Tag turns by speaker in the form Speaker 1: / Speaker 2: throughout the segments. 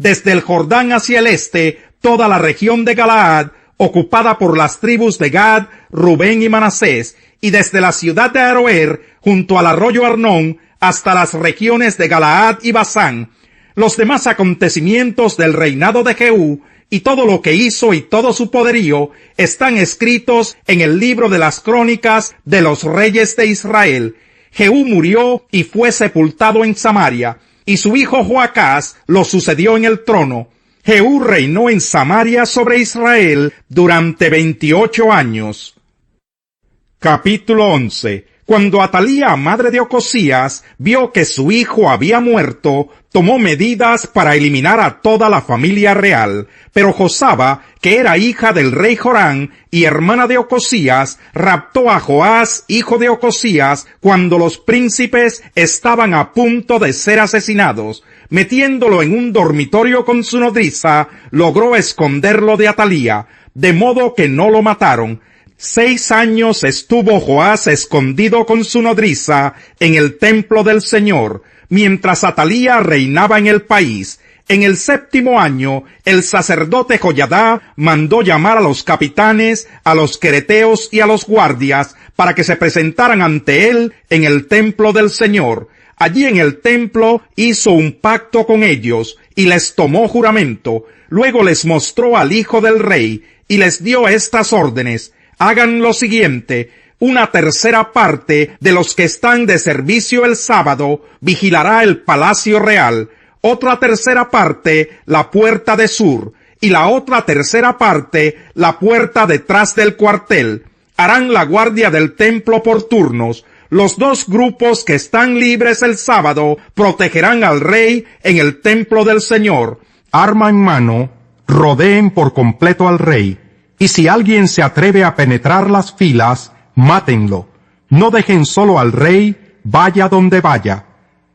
Speaker 1: desde el Jordán hacia el este, toda la región de Galaad, ocupada por las tribus de Gad, Rubén y Manasés, y desde la ciudad de Aroer, junto al arroyo Arnón, hasta las regiones de Galaad y Basán. Los demás acontecimientos del reinado de Jehú, y todo lo que hizo y todo su poderío, están escritos en el libro de las crónicas de los reyes de Israel. Jehú murió y fue sepultado en Samaria, y su hijo Joacás lo sucedió en el trono. Jehú reinó en Samaria sobre Israel durante 28 años. Capítulo 11. Cuando Atalía, madre de Ocosías, vio que su hijo había muerto, tomó medidas para eliminar a toda la familia real. Pero Josaba, que era hija del rey Jorán y hermana de Ocosías, raptó a Joás, hijo de Ocosías, cuando los príncipes estaban a punto de ser asesinados. Metiéndolo en un dormitorio con su nodriza, logró esconderlo de Atalía, de modo que no lo mataron. 6 años estuvo Joás escondido con su nodriza en el templo del Señor, mientras Atalía reinaba en el país. En el 7º año, el sacerdote Joyadá mandó llamar a los capitanes, a los quereteos y a los guardias, para que se presentaran ante él en el templo del Señor. Allí en el templo hizo un pacto con ellos, y les tomó juramento. Luego les mostró al hijo del rey, y les dio estas órdenes: hagan lo siguiente: 1/3 parte de los que están de servicio el sábado vigilará el palacio real, otra 1/3 parte la puerta de sur, y la otra 1/3 parte la puerta detrás del cuartel. Harán la guardia del templo por turnos. Los 2 grupos que están libres el sábado protegerán al rey en el templo del Señor. Arma en mano, rodeen por completo al rey. Y si alguien se atreve a penetrar las filas, mátenlo. No dejen solo al rey, vaya donde vaya.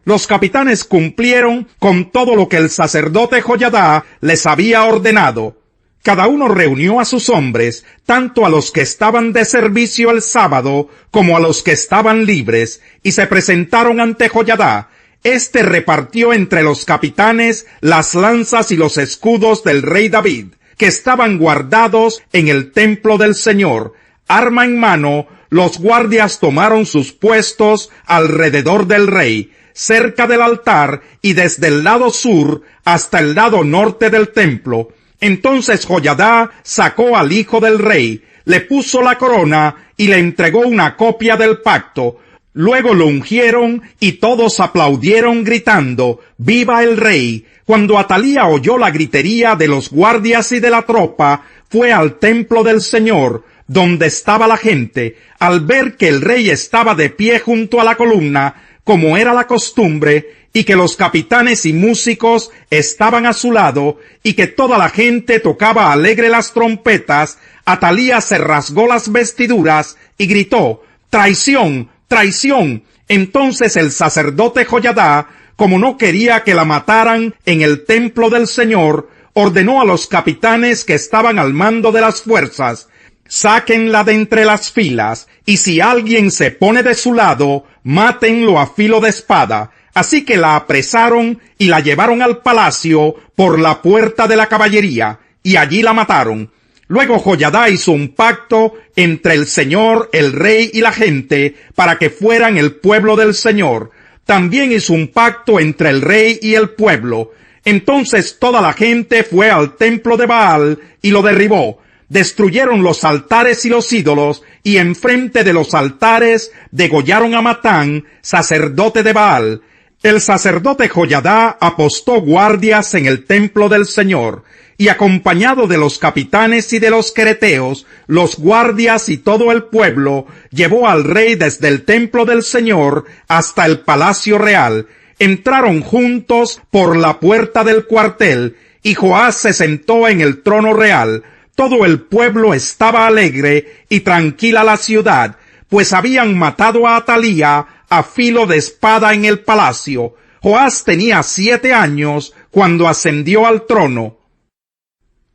Speaker 1: Los capitanes cumplieron con todo lo que el sacerdote Joyadá les había ordenado. Cada uno reunió a sus hombres, tanto a los que estaban de servicio el sábado, como a los que estaban libres, y se presentaron ante Joyadá. Este repartió entre los capitanes las lanzas y los escudos del rey David, que estaban guardados en el templo del Señor. Arma en mano, los guardias tomaron sus puestos alrededor del rey, cerca del altar y desde el lado sur hasta el lado norte del templo. Entonces Joyadá sacó al hijo del rey, le puso la corona y le entregó una copia del pacto. Luego lo ungieron y todos aplaudieron gritando: ¡Viva el rey! Cuando Atalía oyó la gritería de los guardias y de la tropa, fue al templo del Señor, donde estaba la gente. Al ver que el rey estaba de pie junto a la columna, como era la costumbre, y que los capitanes y músicos estaban a su lado, y que toda la gente tocaba alegre las trompetas, Atalía se rasgó las vestiduras y gritó: ¡Traición! ¡Traición! Entonces el sacerdote Joyadá, como no quería que la mataran en el templo del Señor, ordenó a los capitanes que estaban al mando de las fuerzas: sáquenla de entre las filas, y si alguien se pone de su lado, mátenlo a filo de espada. Así que la apresaron y la llevaron al palacio por la puerta de la caballería, y allí la mataron. Luego Joyadá hizo un pacto entre el Señor, el rey y la gente, para que fueran el pueblo del Señor. También hizo un pacto entre el rey y el pueblo. Entonces toda la gente fue al templo de Baal y lo derribó. Destruyeron los altares y los ídolos, y enfrente de los altares degollaron a Matán, sacerdote de Baal. El sacerdote Joyadá apostó guardias en el templo del Señor, y acompañado de los capitanes y de los quereteos, los guardias y todo el pueblo, llevó al rey desde el templo del Señor hasta el palacio real. Entraron juntos por la puerta del cuartel, y Joás se sentó en el trono real. Todo el pueblo estaba alegre y tranquila la ciudad, pues habían matado a Atalía a filo de espada en el palacio. Joás tenía 7 años cuando ascendió al trono.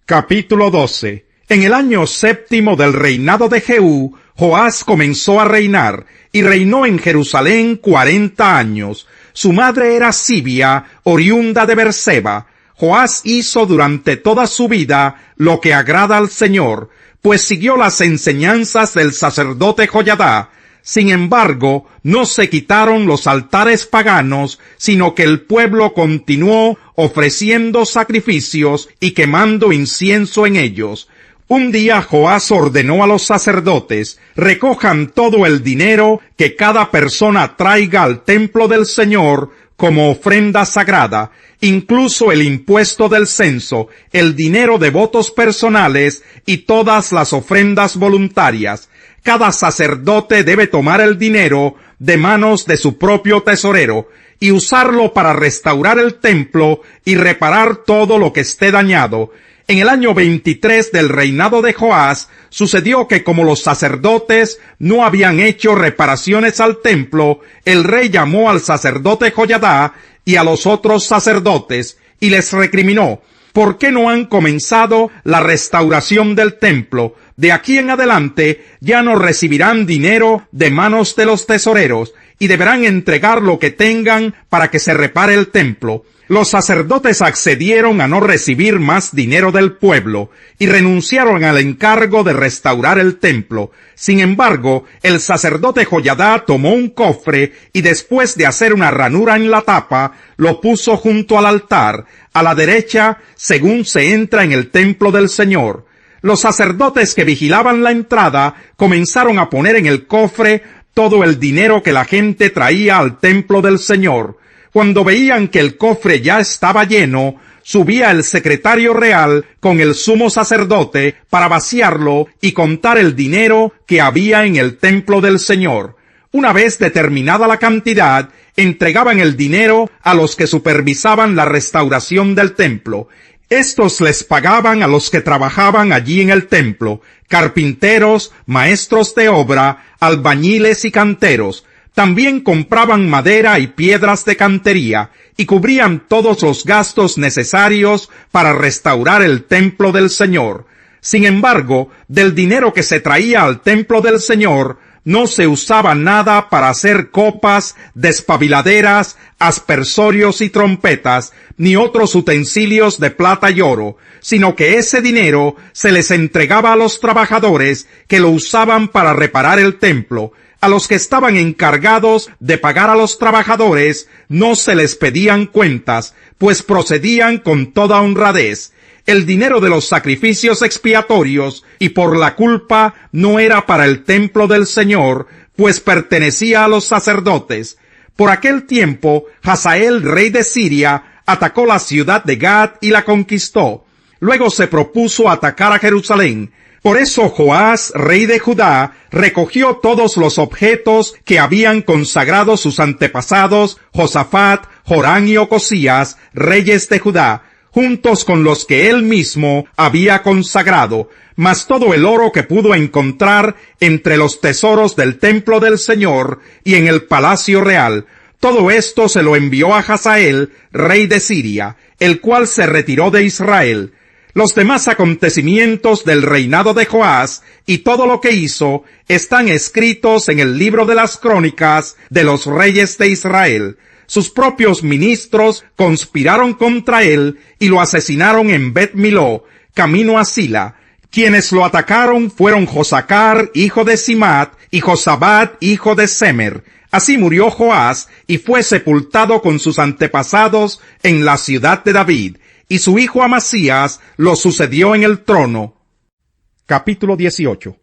Speaker 1: Capítulo 12. En el año 7º del reinado de Jehú, Joás comenzó a reinar, y reinó en Jerusalén 40 años. Su madre era Sibia, oriunda de Berseba. Joás hizo durante toda su vida lo que agrada al Señor, pues siguió las enseñanzas del sacerdote Joiada. Sin embargo, no se quitaron los altares paganos, sino que el pueblo continuó ofreciendo sacrificios y quemando incienso en ellos. Un día Joás ordenó a los sacerdotes: recojan todo el dinero que cada persona traiga al templo del Señor como ofrenda sagrada, incluso el impuesto del censo, el dinero de votos personales y todas las ofrendas voluntarias. Cada sacerdote debe tomar el dinero de manos de su propio tesorero y usarlo para restaurar el templo y reparar todo lo que esté dañado. En el año 23 del reinado de Joás, sucedió que como los sacerdotes no habían hecho reparaciones al templo, el rey llamó al sacerdote Joiada y a los otros sacerdotes y les recriminó: ¿por qué no han comenzado la restauración del templo? De aquí en adelante ya no recibirán dinero de manos de los tesoreros y deberán entregar lo que tengan para que se repare el templo. Los sacerdotes accedieron a no recibir más dinero del pueblo y renunciaron al encargo de restaurar el templo. Sin embargo, el sacerdote Joiada tomó un cofre y después de hacer una ranura en la tapa, lo puso junto al altar, a la derecha, según se entra en el templo del Señor. Los sacerdotes que vigilaban la entrada comenzaron a poner en el cofre todo el dinero que la gente traía al templo del Señor. Cuando veían que el cofre ya estaba lleno, subía el secretario real con el sumo sacerdote para vaciarlo y contar el dinero que había en el templo del Señor. Una vez determinada la cantidad, entregaban el dinero a los que supervisaban la restauración del templo. Estos les pagaban a los que trabajaban allí en el templo: carpinteros, maestros de obra, albañiles y canteros. También compraban madera y piedras de cantería, y cubrían todos los gastos necesarios para restaurar el templo del Señor. Sin embargo, del dinero que se traía al templo del Señor, no se usaba nada para hacer copas, despabiladeras, aspersorios y trompetas, ni otros utensilios de plata y oro, sino que ese dinero se les entregaba a los trabajadores que lo usaban para reparar el templo. A los que estaban encargados de pagar a los trabajadores no se les pedían cuentas, pues procedían con toda honradez. El dinero de los sacrificios expiatorios y por la culpa no era para el templo del Señor, pues pertenecía a los sacerdotes. Por aquel tiempo, Hazael, rey de Siria, atacó la ciudad de Gad y la conquistó. Luego se propuso atacar a Jerusalén. Por eso Joás, rey de Judá, recogió todos los objetos que habían consagrado sus antepasados Josafat, Jorán y Ocosías, reyes de Judá, juntos con los que él mismo había consagrado, más todo el oro que pudo encontrar entre los tesoros del templo del Señor y en el palacio real. Todo esto se lo envió a Hazael, rey de Siria, el cual se retiró de Israel. Los demás acontecimientos del reinado de Joás y todo lo que hizo están escritos en el libro de las crónicas de los reyes de Israel. Sus propios ministros conspiraron contra él y lo asesinaron en Bet-Miló, camino a Sila. Quienes lo atacaron fueron Josacar, hijo de Simat, y Josabad, hijo de Semer. Así murió Joás y fue sepultado con sus antepasados en la ciudad de David, y su hijo Amasías lo sucedió en el trono. Capítulo 18.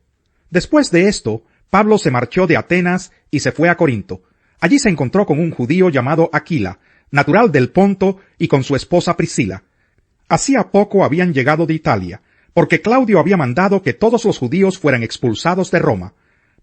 Speaker 1: Después de esto, Pablo se marchó de Atenas y se fue a Corinto. Allí se encontró con un judío llamado Aquila, natural del Ponto, y con su esposa Priscila. Hacía poco habían llegado de Italia, porque Claudio había mandado que todos los judíos fueran expulsados de Roma.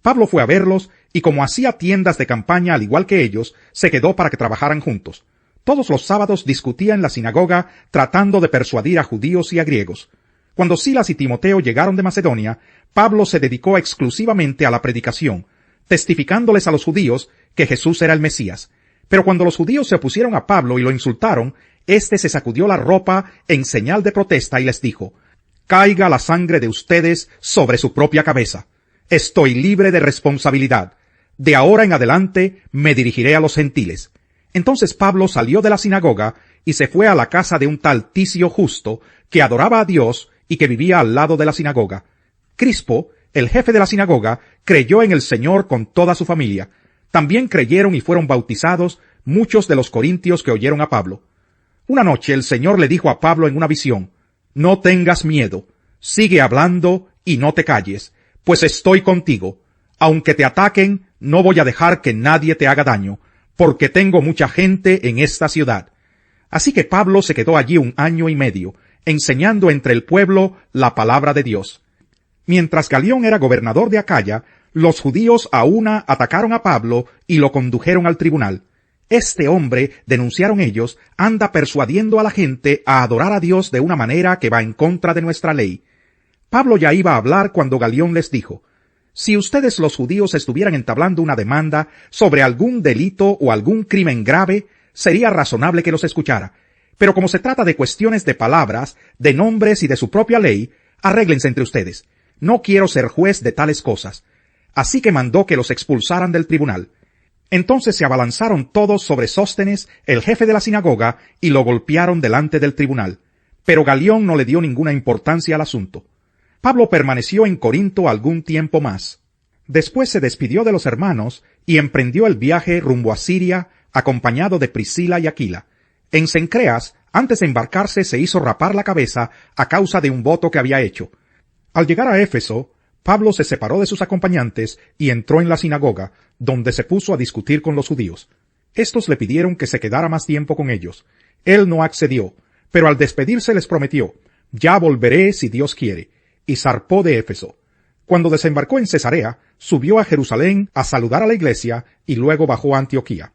Speaker 1: Pablo fue a verlos, y como hacía tiendas de campaña al igual que ellos, se quedó para que trabajaran juntos. Todos los sábados discutía en la sinagoga tratando de persuadir a judíos y a griegos. Cuando Silas y Timoteo llegaron de Macedonia, Pablo se dedicó exclusivamente a la predicación, testificándoles a los judíos que Jesús era el Mesías. Pero cuando los judíos se opusieron a Pablo y lo insultaron, éste se sacudió la ropa en señal de protesta y les dijo: «Caiga la sangre de ustedes sobre su propia cabeza. Estoy libre de responsabilidad. De ahora en adelante me dirigiré a los gentiles». Entonces Pablo salió de la sinagoga y se fue a la casa de un tal Ticio Justo, que adoraba a Dios y que vivía al lado de la sinagoga. Crispo, el jefe de la sinagoga, creyó en el Señor con toda su familia. También creyeron y fueron bautizados muchos de los corintios que oyeron a Pablo. Una noche el Señor le dijo a Pablo en una visión: «No tengas miedo, sigue hablando y no te calles, pues estoy contigo. Aunque te ataquen, no voy a dejar que nadie te haga daño, porque tengo mucha gente en esta ciudad». Así que Pablo se quedó allí 1 año y medio, enseñando entre el pueblo la palabra de Dios. Mientras Galión era gobernador de Acaya, los judíos a una atacaron a Pablo y lo condujeron al tribunal. Este hombre, denunciaron ellos, anda persuadiendo a la gente a adorar a Dios de una manera que va en contra de nuestra ley. Pablo ya iba a hablar cuando Galión les dijo: «Si ustedes los judíos estuvieran entablando una demanda sobre algún delito o algún crimen grave, sería razonable que los escuchara. Pero como se trata de cuestiones de palabras, de nombres y de su propia ley, arréglense entre ustedes. No quiero ser juez de tales cosas». Así que mandó que los expulsaran del tribunal. Entonces se abalanzaron todos sobre Sóstenes, el jefe de la sinagoga, y lo golpearon delante del tribunal. Pero Galión no le dio ninguna importancia al asunto. Pablo permaneció en Corinto algún tiempo más. Después se despidió de los hermanos y emprendió el viaje rumbo a Siria, acompañado de Priscila y Aquila. En Cencreas, antes de embarcarse, se hizo rapar la cabeza a causa de un voto que había hecho. Al llegar a Éfeso, Pablo se separó de sus acompañantes y entró en la sinagoga, donde se puso a discutir con los judíos. Estos le pidieron que se quedara más tiempo con ellos. Él no accedió, pero al despedirse les prometió: «Ya volveré si Dios quiere», y zarpó de Éfeso. Cuando desembarcó en Cesarea, subió a Jerusalén a saludar a la iglesia y luego bajó a Antioquía.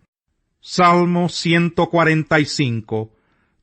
Speaker 1: Salmo 145.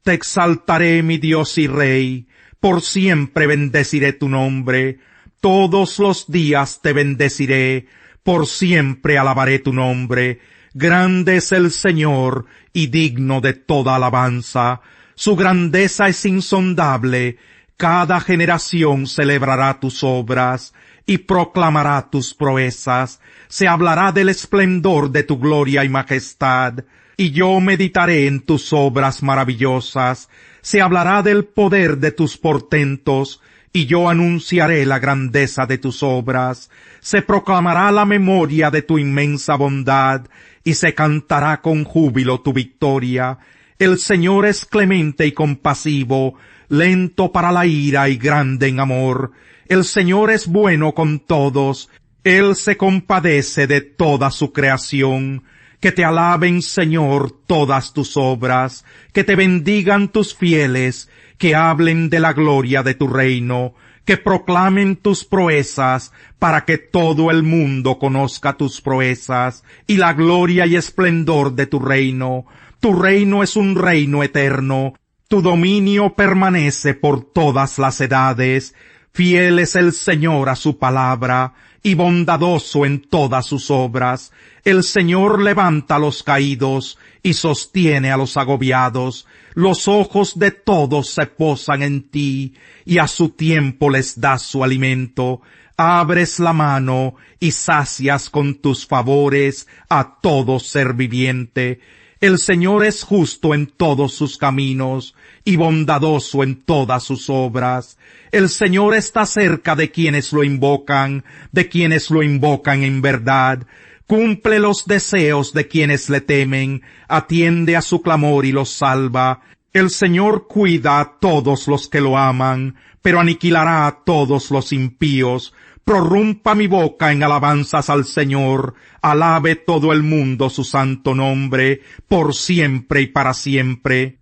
Speaker 1: Te exaltaré, mi Dios y Rey, por siempre bendeciré tu nombre. Todos los días te bendeciré, por siempre alabaré tu nombre. Grande es el Señor y digno de toda alabanza. Su grandeza es insondable. Cada generación celebrará tus obras y proclamará tus proezas. Se hablará del esplendor de tu gloria y majestad, y yo meditaré en tus obras maravillosas. Se hablará del poder de tus portentos, y yo anunciaré la grandeza de tus obras. Se proclamará la memoria de tu inmensa bondad, y se cantará con júbilo tu victoria. El Señor es clemente y compasivo, lento para la ira y grande en amor. El Señor es bueno con todos, Él se compadece de toda su creación. Que te alaben, Señor, todas tus obras, que te bendigan tus fieles, que hablen de la gloria de tu reino, que proclamen tus proezas, para que todo el mundo conozca tus proezas, y la gloria y esplendor de tu reino. Tu reino es un reino eterno, tu dominio permanece por todas las edades. Fiel es el Señor a su palabra, y bondadoso en todas sus obras. El Señor levanta a los caídos, y sostiene a los agobiados. Los ojos de todos se posan en ti, y a su tiempo les das su alimento. Abres la mano, y sacias con tus favores a todo ser viviente. El Señor es justo en todos sus caminos, y bondadoso en todas sus obras. El Señor está cerca de quienes lo invocan en verdad. Cumple los deseos de quienes le temen, atiende a su clamor y los salva. El Señor cuida a todos los que lo aman, pero aniquilará a todos los impíos. Prorrumpa mi boca en alabanzas al Señor, alabe todo el mundo su santo nombre, por siempre y para siempre.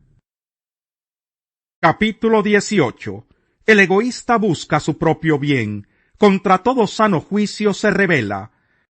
Speaker 1: Capítulo 18. El egoísta busca su propio bien, contra todo sano juicio se rebela.